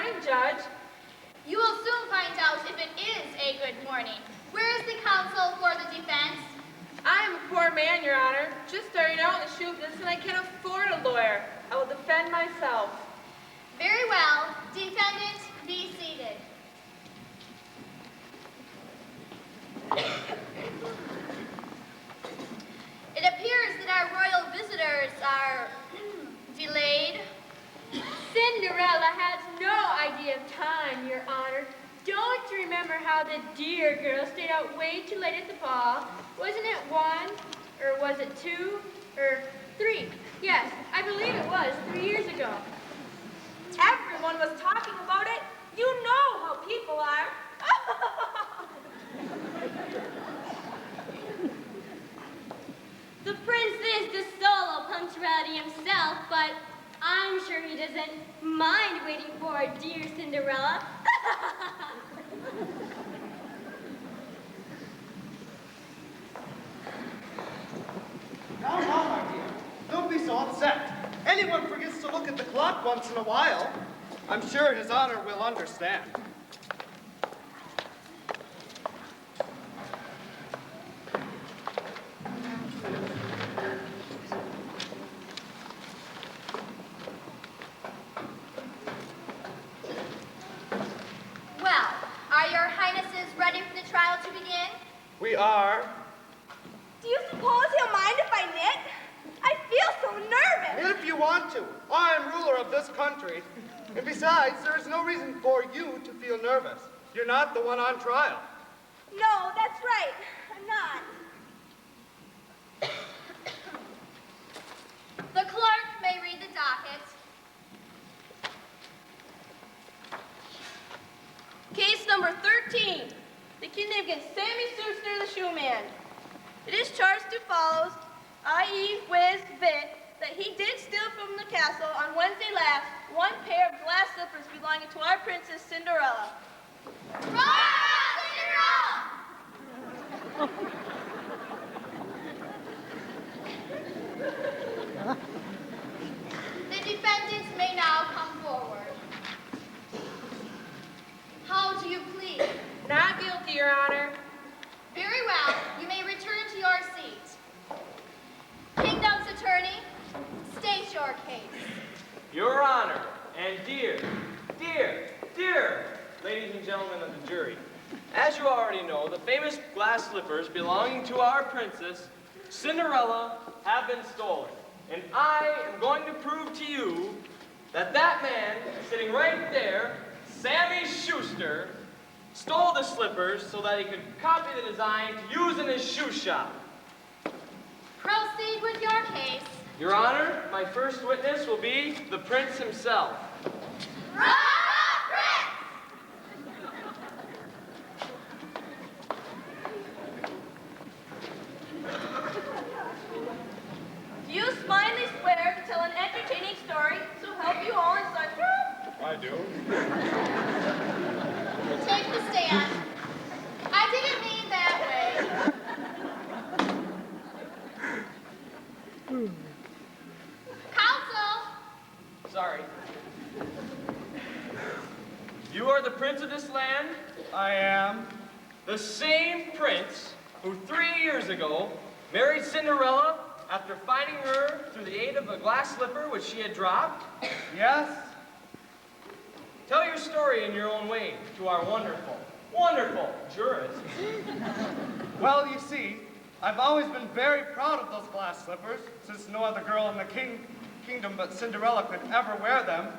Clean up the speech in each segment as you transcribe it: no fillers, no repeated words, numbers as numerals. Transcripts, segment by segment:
morning, Judge. You will soon find out if it is a good morning. Where is the counsel for the defense? I am a poor man, Your Honor, just starting out in the shoe business, and I can't afford a lawyer. I will defend myself. Very well. Defendant, be seated. It appears that our royal visitors are delayed. Cinderella has no idea of time, Your Honor. Don't you remember how the dear girl stayed out way too late at the ball? Wasn't it 1, or was it 2, or 3? Yes, I believe it was 3 years ago. Everyone was talking about it. You know how people are. The prince is the soul of punctuality himself, but I'm sure he doesn't mind waiting for our dear Cinderella. Now, my dear, don't be so upset. Anyone forgets to look at the clock once in a while. I'm sure His Honor will understand. Well, are your highnesses ready for the trial to begin? We are. Do you suppose he'll mind if I knit? I feel so nervous. If you want to. I am ruler of this country. And besides, there is no reason for you to feel nervous. You're not the one on trial. No, that's right. I'm not. The clerk may read the docket. Case number 13. The kidnap against Sammy Schuster, the shoeman. It is charged to follows, i.e. Whiz Bit, that he did steal from the castle on Wednesday last 1 pair of glass slippers belonging to our princess Cinderella. The defendants may now come forward. How do you plead? Not guilty, Your Honor. Very well. You may return to your seat. Kingdom's attorney, state your case. Your Honor, and dear ladies and gentlemen of the jury, as you already know, the famous glass slippers belonging to our princess, Cinderella, have been stolen. And I am going to prove to you that that man sitting right there, Sammy Schuster, stole the slippers so that he could copy the design to use in his shoe shop. Proceed with your case. Your Honor, my first witness will be the prince himself. Do you smilingly swear to tell an entertaining story, so help you all in such? I do. Take the stand. I didn't mean that way. Counsel! Sorry. You are the prince of this land? I am. The same prince who 3 years ago married Cinderella after finding her through the aid of a glass slipper which she had dropped? Yes. Tell your story in your own way to our wonderful jurist. Well, you see, I've always been very proud of those glass slippers, since no other girl in the kingdom but Cinderella could ever wear them.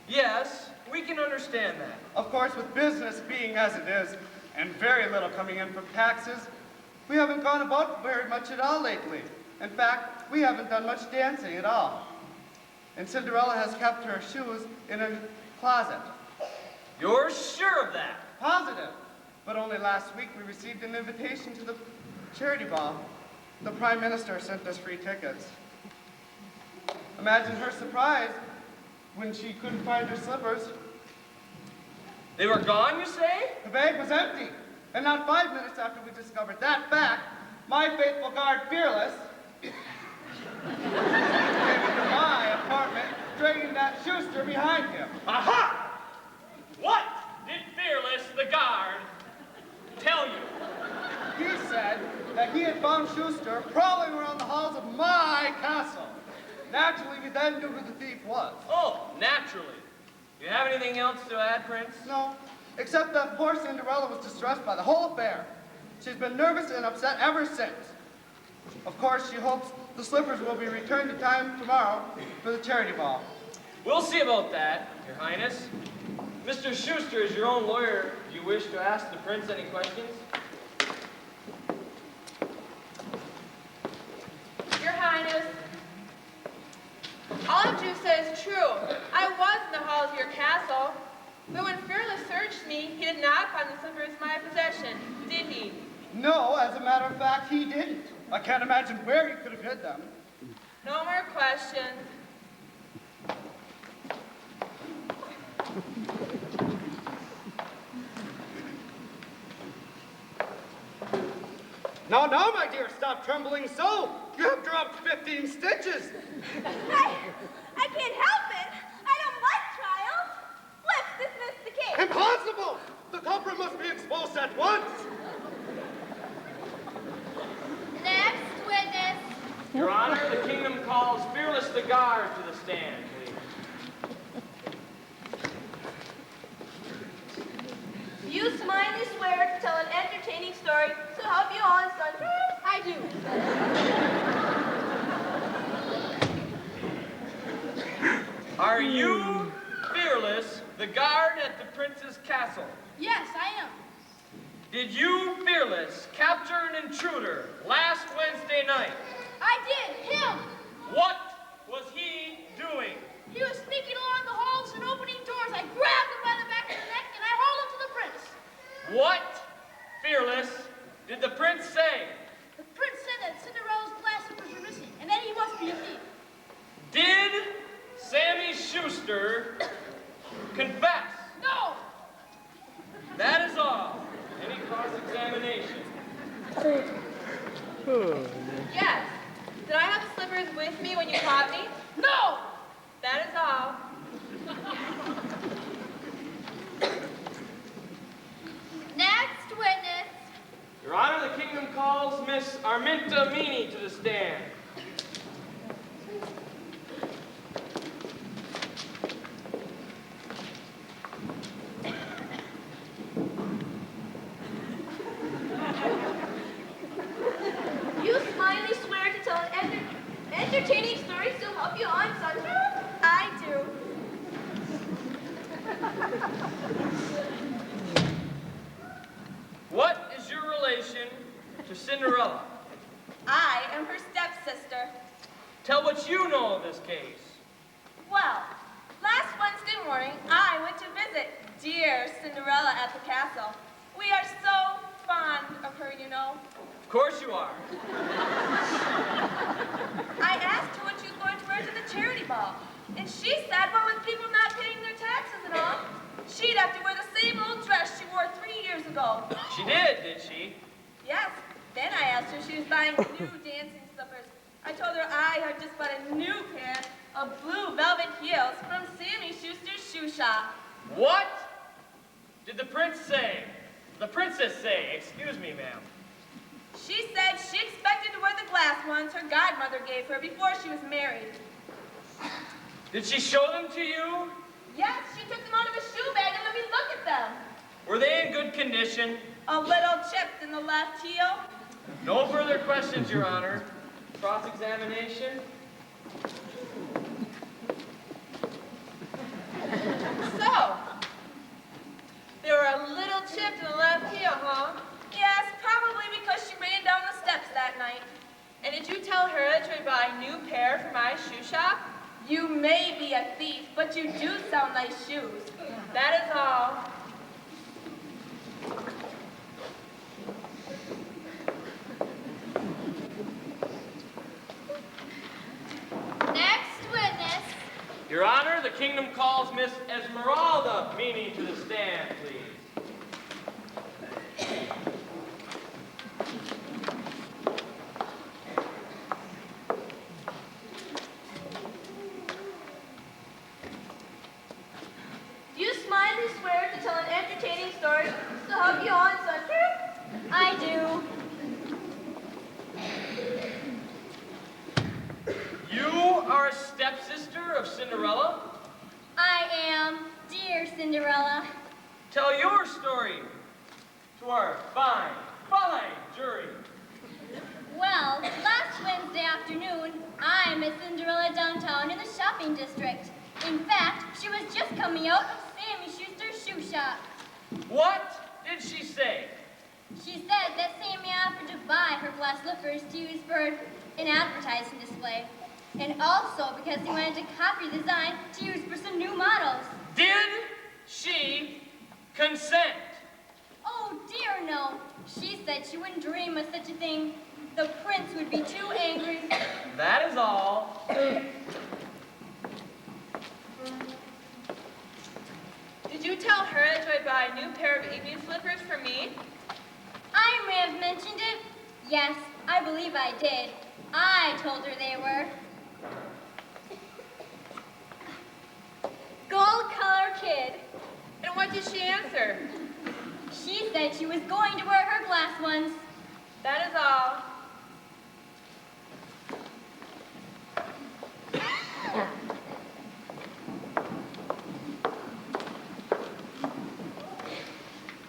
Yes, we can understand that. Of course, with business being as it is, and very little coming in from taxes, we haven't gone about very much at all lately. In fact, we haven't done much dancing at all. And Cinderella has kept her shoes in a closet. You're sure of that? Positive. But only last week we received an invitation to the charity ball. The Prime Minister sent us free tickets. Imagine her surprise when she couldn't find her slippers. They were gone, you say? The bag was empty. And not 5 minutes after we discovered that fact, my faithful guard, Fearless, came into my apartment, dragging that Schuster behind him. Aha! he had found Schuster prowling around the halls of my castle. Naturally, we then knew who the thief was. Oh, naturally. Do you have anything else to add, Prince? No, except that poor Cinderella was distressed by the whole affair. She's been nervous and upset ever since. Of course, she hopes the slippers will be returned in time tomorrow for the charity ball. We'll see about that, Your Highness. Mr. Schuster is your own lawyer. Do you wish to ask the prince any questions? Your Highness, all of you said is true. I was in the halls of your castle, but when Fearless searched me, he did not find the slippers in my possession, did he? No, as a matter of fact, he didn't. I can't imagine where he could have hid them. No more questions. Now, my dear, stop trembling so. You have dropped 15 stitches. I can't help it. I don't like trials. Let's dismiss the case. Impossible! The culprit must be exposed at once. Next witness. Your Honor, the kingdom calls Fearless the Guard to the stand, please. You smilingly swear to tell an entertaining story to help you on, son. I do. Are you, Fearless, the guard at the prince's castle? Yes, I am. Did you, Fearless, capture an intruder last Wednesday night? I did. Him. What was he doing? He was sneaking along the halls and opening doors. I grabbed him by the back of the neck and I hauled him to the prince. What, Fearless, did the prince say? The prince said that Cinderella's glass slippers were missing and that he must be a thief. Did Sammy Schuster confess? No. That is all. Any cross-examination? Yes. Did I have the slippers with me when you caught me? No. That is all. Next witness. Your Honor, the kingdom calls Miss Arminta Meany to the stand. You smilingly swear to tell an entertaining story to help you on, son. I do. What is your relation to Cinderella? I am her stepsister. Tell what you know of this case. Well, last Wednesday morning, I went to visit dear Cinderella at the castle. We are so fond of her, you know. Of course you are. I asked her what she was going to wear to the charity ball. And she said, well, with people not paying their taxes and all, she'd have to wear the same old dress she wore 3 years ago. She did she? Yes. Then I asked her if she was buying new dancing slippers. I told her I had just bought a new pair of blue velvet heels from Sammy Schuster's shoe shop. What did the prince say? The princess say, excuse me, ma'am. She said she expected to wear the glass ones her godmother gave her before she was married. Did she show them to you? Yes, she took them out of a shoe bag and let me look at them. Were they in good condition? A little chipped in the left heel. No further questions, Your Honor. Cross-examination? So, they were a little chipped in the left heel, huh? Yes, probably because she ran down the steps that night. And did you tell her that you would buy a new pair for my shoe shop? You may be a thief, but you do sell nice shoes. That is all. Next witness. Your Honor, the kingdom calls Miss Esmeralda Meany to the stand, please. Do you smilingly swear to tell an entertaining story to help you on, son? I do. of Cinderella. I am dear Cinderella. Tell your story to our fine, fine jury. Well, last Wednesday afternoon, I met Cinderella downtown in the shopping district. In fact, she was just coming out of Sammy Schuster's shoe shop. What did she say? She said that Sammy offered to buy her glass slippers to use for an advertising display. And also because he wanted to copy the design to use for some new models. Did she consent? Oh dear no. She said she wouldn't dream of such a thing. The prince would be too angry. That is all. Did you tell her that you would buy a new pair of evening slippers for me? I may have mentioned it. Yes, I believe I did. I told her they were gold color kid. And what did she answer? She said she was going to wear her glass ones. That is all.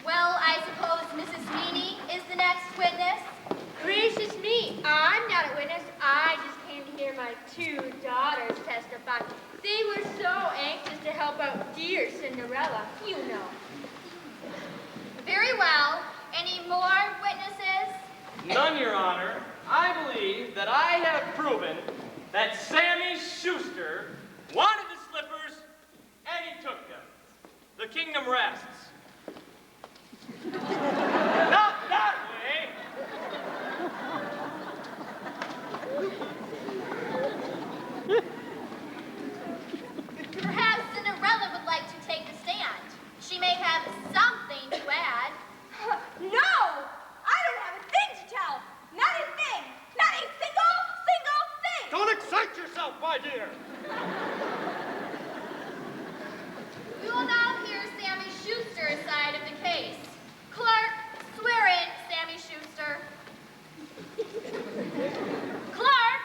Well, I suppose Mrs. Meany is the next witness. Gracious me, I'm not a witness. I just came to hear my two daughters testify. They were so anxious to help out dear Cinderella, you know. Very well. Any more witnesses? None, Your Honor. I believe that I have proven that Sammy Schuster wanted the slippers and he took them. The kingdom rests. Not that way. Perhaps Cinderella would like to take the stand. She may have something to add. No! I don't have a thing to tell. Not a thing. Not a single thing. Don't excite yourself, my dear. We will now hear Sammy Schuster's side of the case. Clerk, swear in Sammy Schuster. Clerk!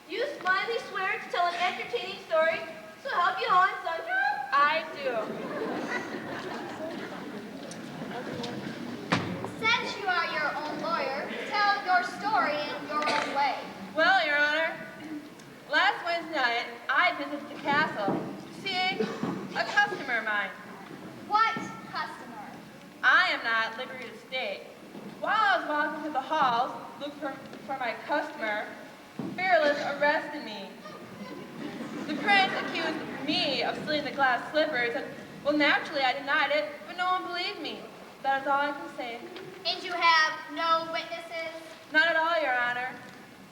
You smiley swear to tell an entertaining story, so help you on, sunshine? I do. Since you are your own lawyer, tell your story in your own way. Well, Your Honor, last Wednesday night, I visited the castle to see a customer of mine. What customer? I am not at liberty to state. While I was walking through the halls, looking for my customer, Fearless arrested me. The prince accused me of stealing the glass slippers, and, well, naturally I denied it, but no one believed me. That is all I can say. And you have no witnesses? Not at all, Your Honor.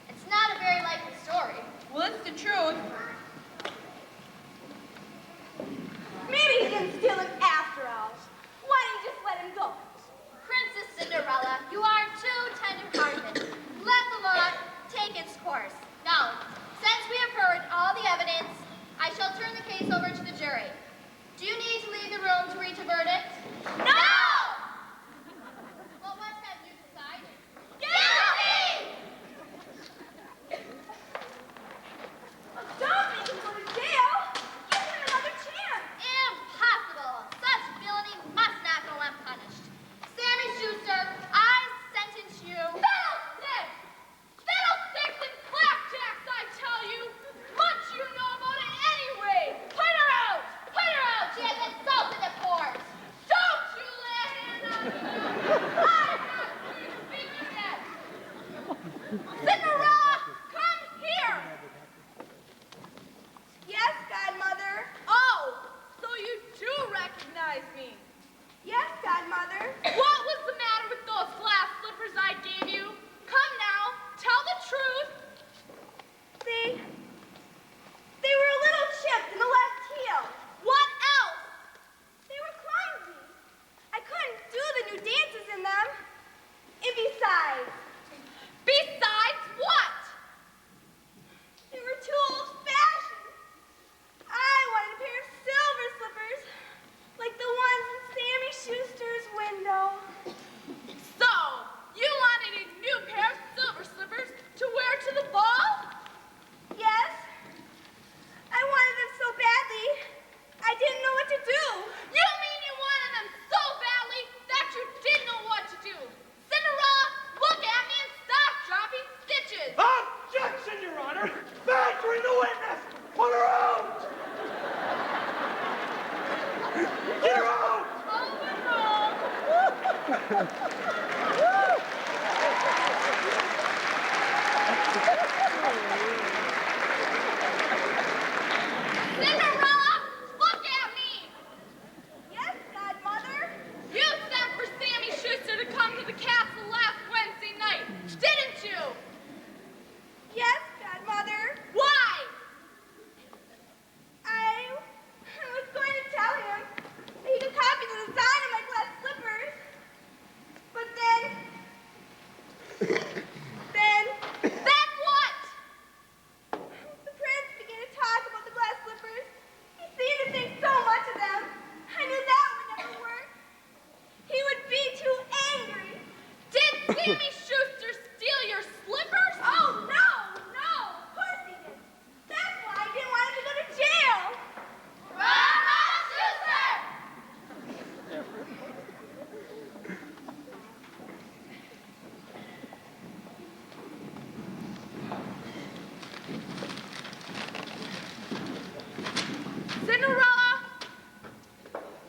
It's not a very likely story. Well, it's the truth. Maybe he didn't steal it after all. Why didn't you just let him go? Princess Cinderella, you are too tender-hearted. Let the law take its course. Now, since we have heard all the evidence, I shall turn the case over to the jury. Do you need to leave the room to reach a verdict? No! Well, what have you decided? Guilty! Don't make him go to jail. Give him another chance. Impossible! Such villainy must not go unpunished. Sammy Schuster, I sentence you. Fiddlesticks! Fiddlesticks and flapjacks, I tell you! Much you know about it anyway! Put her out! Put her out! She has insulted the court! Don't you Cinderella, look at me! Yes, Godmother? You sent for Sammy Schuster to come to the castle last Wednesday night, didn't you? Yes, Godmother. Why? I was going to tell him that he could copy the design of my glass slippers. But then Then what? the prince began to talk about the glass slippers. He seemed to think so much of them. I knew that would never work. He would be too angry. Did Sammy Schuster steal your slippers? Oh, no, of course he did. That's why I didn't want him to go to jail. Run, Schuster! Cinderella,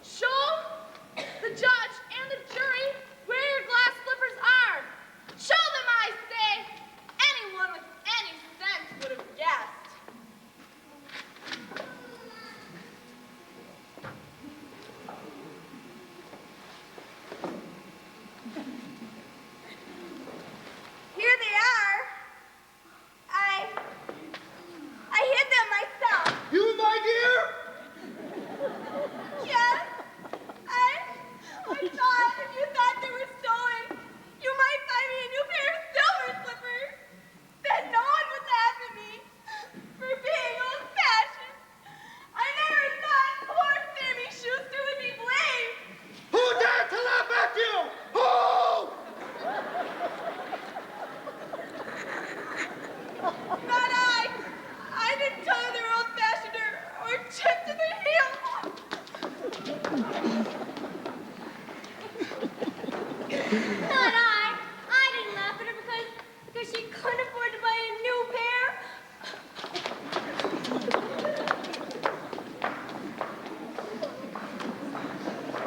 show the judge and the jury where your glass slippers are. Show them, I say. Anyone with any sense would have guessed. Here they are. I hid them myself. You, my dear? Yes. I thought if you thought they were stolen, you might buy me a new pair of silver slippers. Then no one would laugh at me for being old-fashioned. I never thought poor Sammy Schuster would be blamed. Who dared to laugh at you? Who? Not I. I didn't tell you they were old-fashioned or chipped in the heel. Not I. I didn't laugh at her because she couldn't afford to buy a new pair.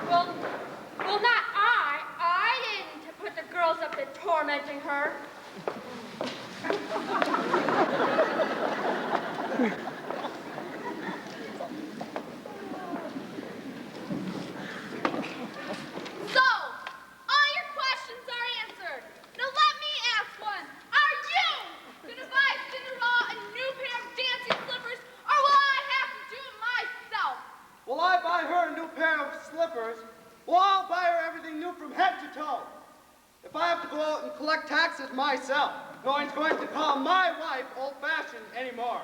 Well, not I. I didn't put the girls up to tormenting her. So, all your questions are answered. Now let me ask one. Are you gonna buy Cinderella a new pair of dancing slippers, or will I have to do it myself? Will I buy her a new pair of slippers? Well, I'll buy her everything new from head to toe. If I have to go out and collect taxes myself, no one's going to call my wife old-fashioned anymore.